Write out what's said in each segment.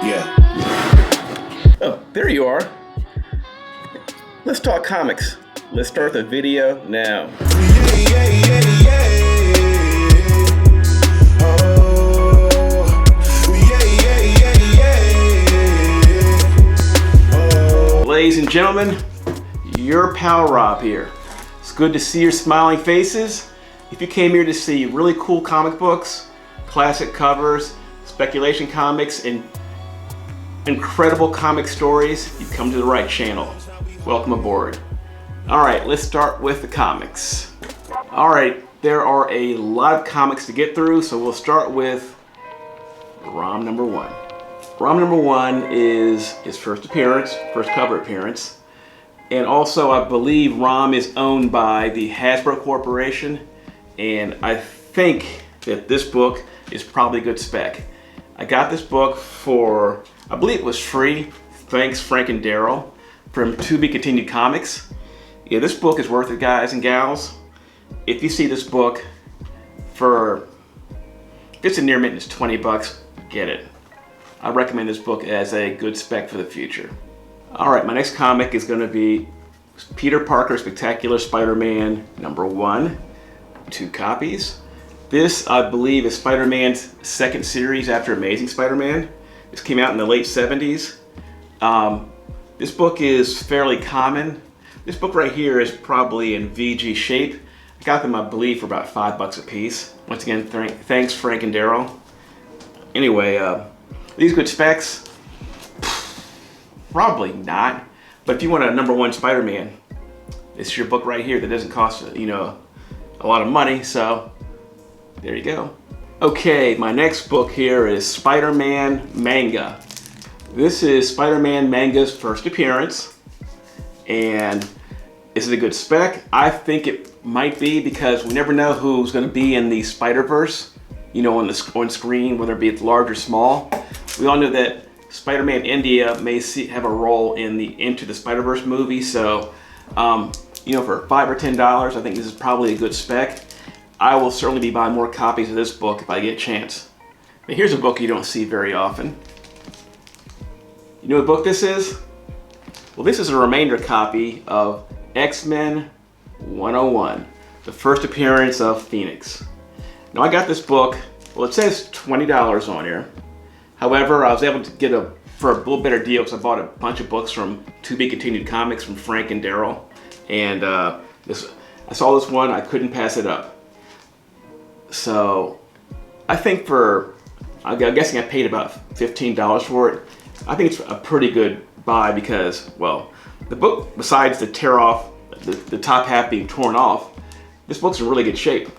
Yeah. Oh, there you are. Let's talk comics. Let's start the video now. Ladies and gentlemen, your pal Rob here. It's good to see your smiling faces. If you came here to see really cool comic books, classic covers, speculation comics, and incredible comic stories, you've come to the right channel. Welcome aboard. Alright, let's start with the comics. Alright, there are a lot of comics to get through, so we'll start with ROM number 1. ROM number 1 is his first cover appearance. And also, I believe ROM is owned by the Hasbro Corporation. And I think that this book is probably good spec. I got this book for, I believe it was free, thanks Frank and Daryl from To Be Continued Comics. Yeah, this book is worth it, guys and gals. If you see this book for, if it's a near mint, it's 20 bucks, get it. I recommend this book as a good spec for the future. Alright, my next comic is going to be Peter Parker Spectacular Spider-Man number 1. 2 copies. This, I believe, is Spider-Man's second series after Amazing Spider-Man. This came out in the late 70s. This book is fairly common. This book right here is probably in VG shape. I got them, I believe, for about $5 a piece. Once again, thanks Frank and Daryl. Anyway, these good specs? Probably not. But if you want a number 1 Spider-Man, this is your book right here that doesn't cost, a lot of money, so there you go. Okay, my next book here is Spider-Man Manga. This is Spider-Man Manga's first appearance, and is it a good spec? I think it might be, because we never know who's going to be in the Spider-Verse, on screen, whether it be large or small. We all know that Spider-Man India may have a role in the Into the Spider-Verse movie, so for $5 or $10, I think this is probably a good spec. I will certainly be buying more copies of this book if I get a chance. But here's a book you don't see very often. You know what book this is? Well, this is a remainder copy of X-Men 101, the first appearance of Phoenix. Now I got this book, well, it says $20 on here. However, I was able to get for a little better deal because I bought a bunch of books from To Be Continued Comics from Frank and Daryl. And I saw this one, I couldn't pass it up. So I think I'm guessing I paid about $15 for it. I think it's a pretty good buy because, well, the book, besides the tear off, the top half being torn off, this book's in really good shape.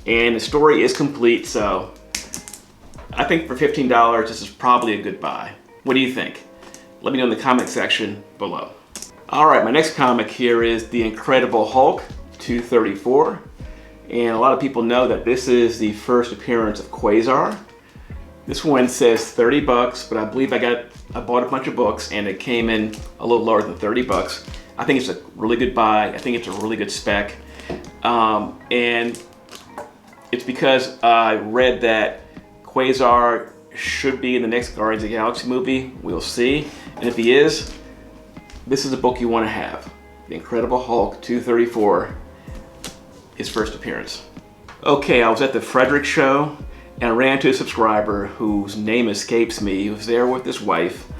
And the story is complete, so I think for $15, this is probably a good buy. What do you think? Let me know in the comment section below. Alright, my next comic here is The Incredible Hulk 234. And a lot of people know that this is the first appearance of Quasar. This one says 30 bucks, but I believe I bought a bunch of books and it came in a little lower than 30 bucks. I think it's a really good buy. I think it's a really good spec. And it's because I read that Quasar should be in the next Guardians of the Galaxy movie. We'll see. And if he is, this is a book you want to have. The Incredible Hulk 234, his first appearance. Okay, I was at the Frederick show and I ran into a subscriber whose name escapes me. He was there with his wife.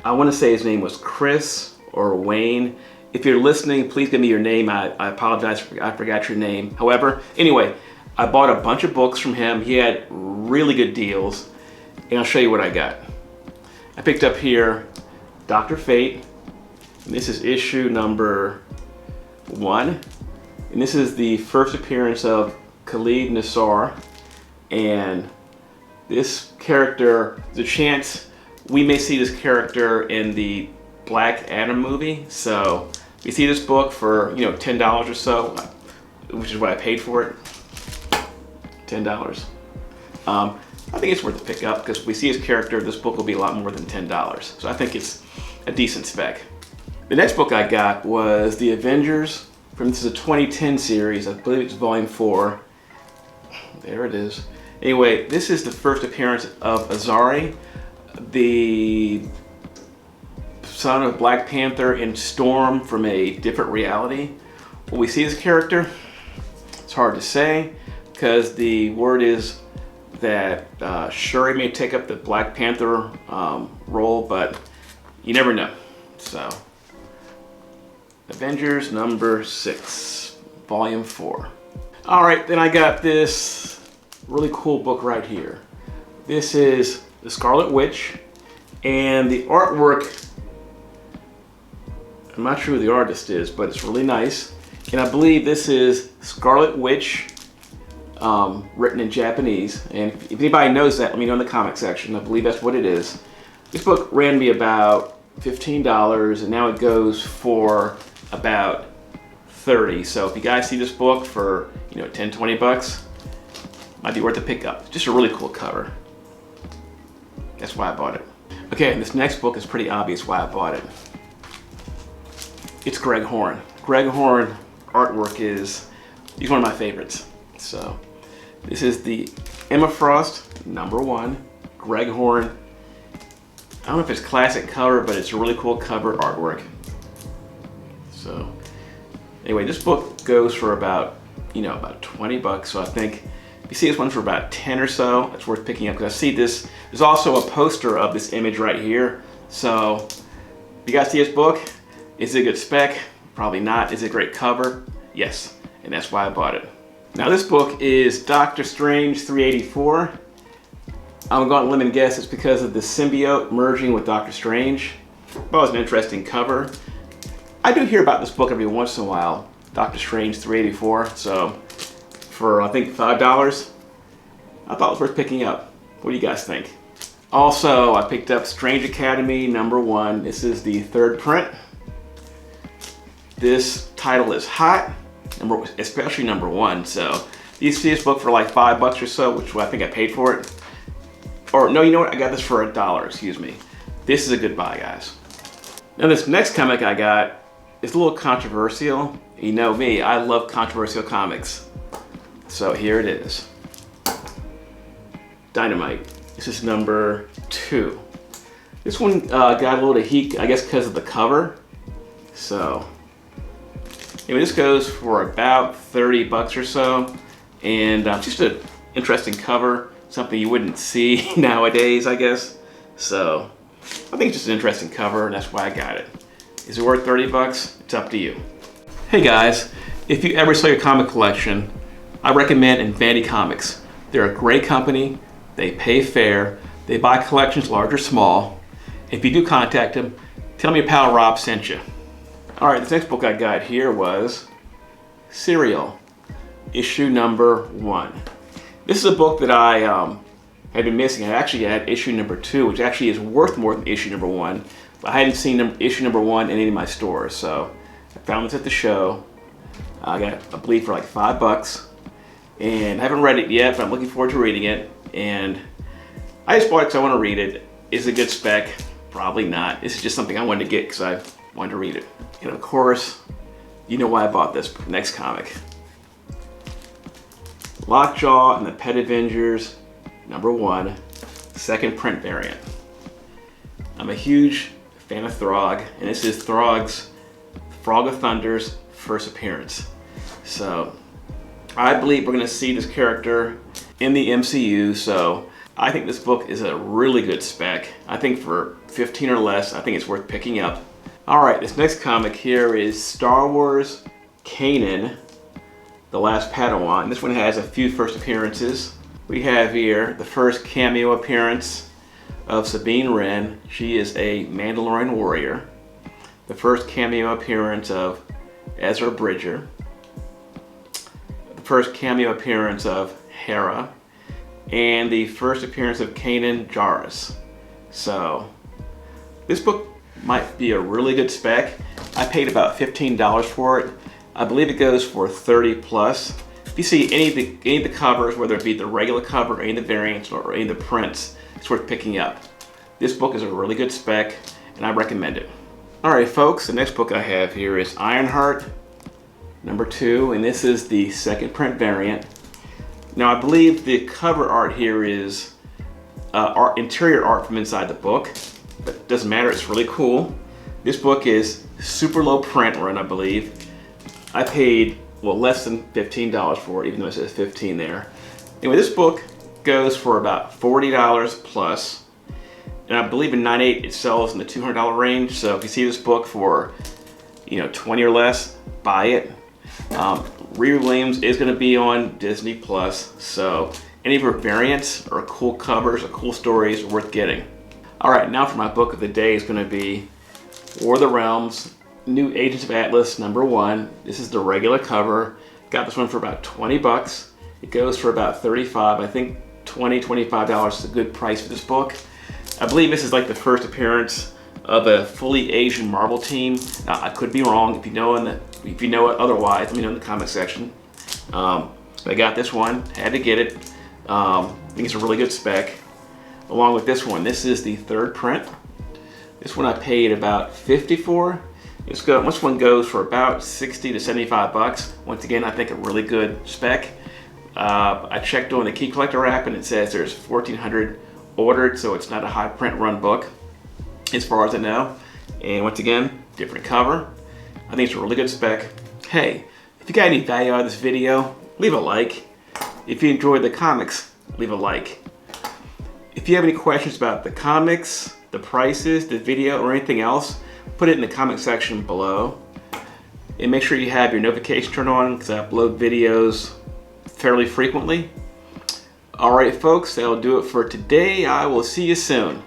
I want to say his name was Chris or Wayne. If you're listening, please give me your name. I apologize, I forgot your name. However, anyway, I bought a bunch of books from him. He had really good deals, and I'll show you what I got. I picked up here Dr. Fate. And this is issue number 1. And this is the first appearance of Khalid Nassar. And this character, there's a chance we may see this character in the Black Adam movie. So we see this book for $10 or so, which is what I paid for it. $10. I think it's worth a pick up because if we see his character, this book will be a lot more than $10. So I think it's a decent spec. The next book I got was The Avengers. This is a 2010 series. I believe it's volume 4. There it is. Anyway, this is the first appearance of Azari. the son of Black Panther and Storm from a different reality. Will we see this character? It's hard to say, because the word is that Shuri may take up the Black Panther role, but you never know. So, Avengers number 6, volume 4. All right, then I got this really cool book right here. This is the Scarlet Witch, and the artwork, I'm not sure who the artist is, but it's really nice. And I believe this is Scarlet Witch, written in Japanese. And if anybody knows that, let me know in the comment section. I believe that's what it is. This book ran me about $15, and now it goes for about $30. So if you guys see this book for, you know, 10, 20 bucks, might be worth a pickup. Just a really cool cover. That's why I bought it. Okay, and this next book is pretty obvious why I bought it. It's Greg Horn. Greg Horn artwork he's one of my favorites. So this is the Emma Frost number 1, Greg Horn. I don't know if it's classic cover, but it's a really cool cover artwork. So anyway, this book goes for about, you know, about 20 bucks. So I think if you see this one for about 10 or so, it's worth picking up, because I see this. There's also a poster of this image right here. So if you guys see this book, is it a good spec? Probably not. Is it a great cover? Yes, and that's why I bought it. Now this book is Doctor Strange 384. I'm going to limit and guess it's because of the symbiote merging with Doctor Strange. That was an interesting cover. I do hear about this book every once in a while, Doctor Strange 384. So for I think $5, I thought it was worth picking up. What do you guys think? Also, I picked up Strange Academy number 1. This is the 3rd print. This title is hot, especially number 1. So you see this book for like $5 or so, which I think I paid for it. Or no, you know what? I got this for $1, excuse me. This is a good buy, guys. Now this next comic I got is a little controversial. You know me, I love controversial comics. So here it is. Dynamite. This is number 2. This one got a little heat, I guess because of the cover. So anyway, this goes for about 30 bucks or so. And just an interesting cover. Something you wouldn't see nowadays, I guess. So I think it's just an interesting cover, and that's why I got it. Is it worth 30 bucks? It's up to you. Hey guys, if you ever sell your comic collection, I recommend Infinity Comics. They're a great company. They pay fair. They buy collections large or small. If you do contact them, tell them your pal Rob sent you. All right, the next book I got here was Serial, issue number 1. This is a book that I had been missing. I actually had issue number 2, which actually is worth more than issue number 1. But I hadn't seen issue number 1 in any of my stores, so I found this at the show. I got it, I believe, for like $5. And I haven't read it yet, but I'm looking forward to reading it. And I just bought it because I want to read it. Is it a good spec? Probably not. This is just something I wanted to get because I wanted to read it. And of course, you know why I bought this next comic. Lockjaw and the Pet Avengers, number 1, 2nd print variant. I'm a huge fan of Throg, and this is Throg's Frog of Thunder's first appearance. So I believe we're going to see this character in the MCU, so I think this book is a really good spec. I think for 15 or less, I think it's worth picking up. All right, this next comic here is Star Wars Kanan, The Last Padawan. This one has a few first appearances. We have here the first cameo appearance of Sabine Wren. She is a Mandalorian warrior. The first cameo appearance of Ezra Bridger. The first cameo appearance of Hera. And the first appearance of Kanan Jarrus. So this book might be a really good spec. I paid about $15 for it. I believe it goes for 30 plus. If you see any of the covers, whether it be the regular cover, any of the variants, or any of the prints, it's worth picking up. This book is a really good spec, and I recommend it. All right, folks, the next book I have here is Ironheart, number 2, and this is the 2nd print variant. Now, I believe the cover art here is interior art from inside the book, but it doesn't matter, it's really cool. This book is super low print run, I believe. I paid, well, less than $15 for it, even though it says 15 there. Anyway, this book goes for about $40 plus, and I believe in 9/8 it sells in the $200 range. So if you see this book for, you know, 20 or less, buy it. Riri Williams is going to be on Disney Plus, so any of her variants or cool covers or cool stories are worth getting. All right, now for my book of the day is going to be War of the Realms, New Agents of Atlas #1. This is the regular cover. Got this one for about 20 bucks. It goes for about 35. I think $20, $25 is a good price for this book. I believe this is like the first appearance of a fully Asian Marvel team. Now, I could be wrong. If you know it otherwise, let me know in the comment section. I got this one, had to get it. I think it's a really good spec. Along with this one, this is the third print. This one I paid about $50 for. This one goes for about 60 to 75 bucks. Once again, I think a really good spec. I checked on the Key Collector app and it says there's 1,400 ordered, so it's not a high print run book as far as I know. And once again, different cover. I think it's a really good spec. Hey, if you got any value out of this video, leave a like. If you enjoyed the comics, leave a like. If you have any questions about the comics, the prices, the video, or anything else, put it in the comment section below. And make sure you have your notification turned on because I upload videos fairly frequently. All right, folks, that'll do it for today. I will see you soon.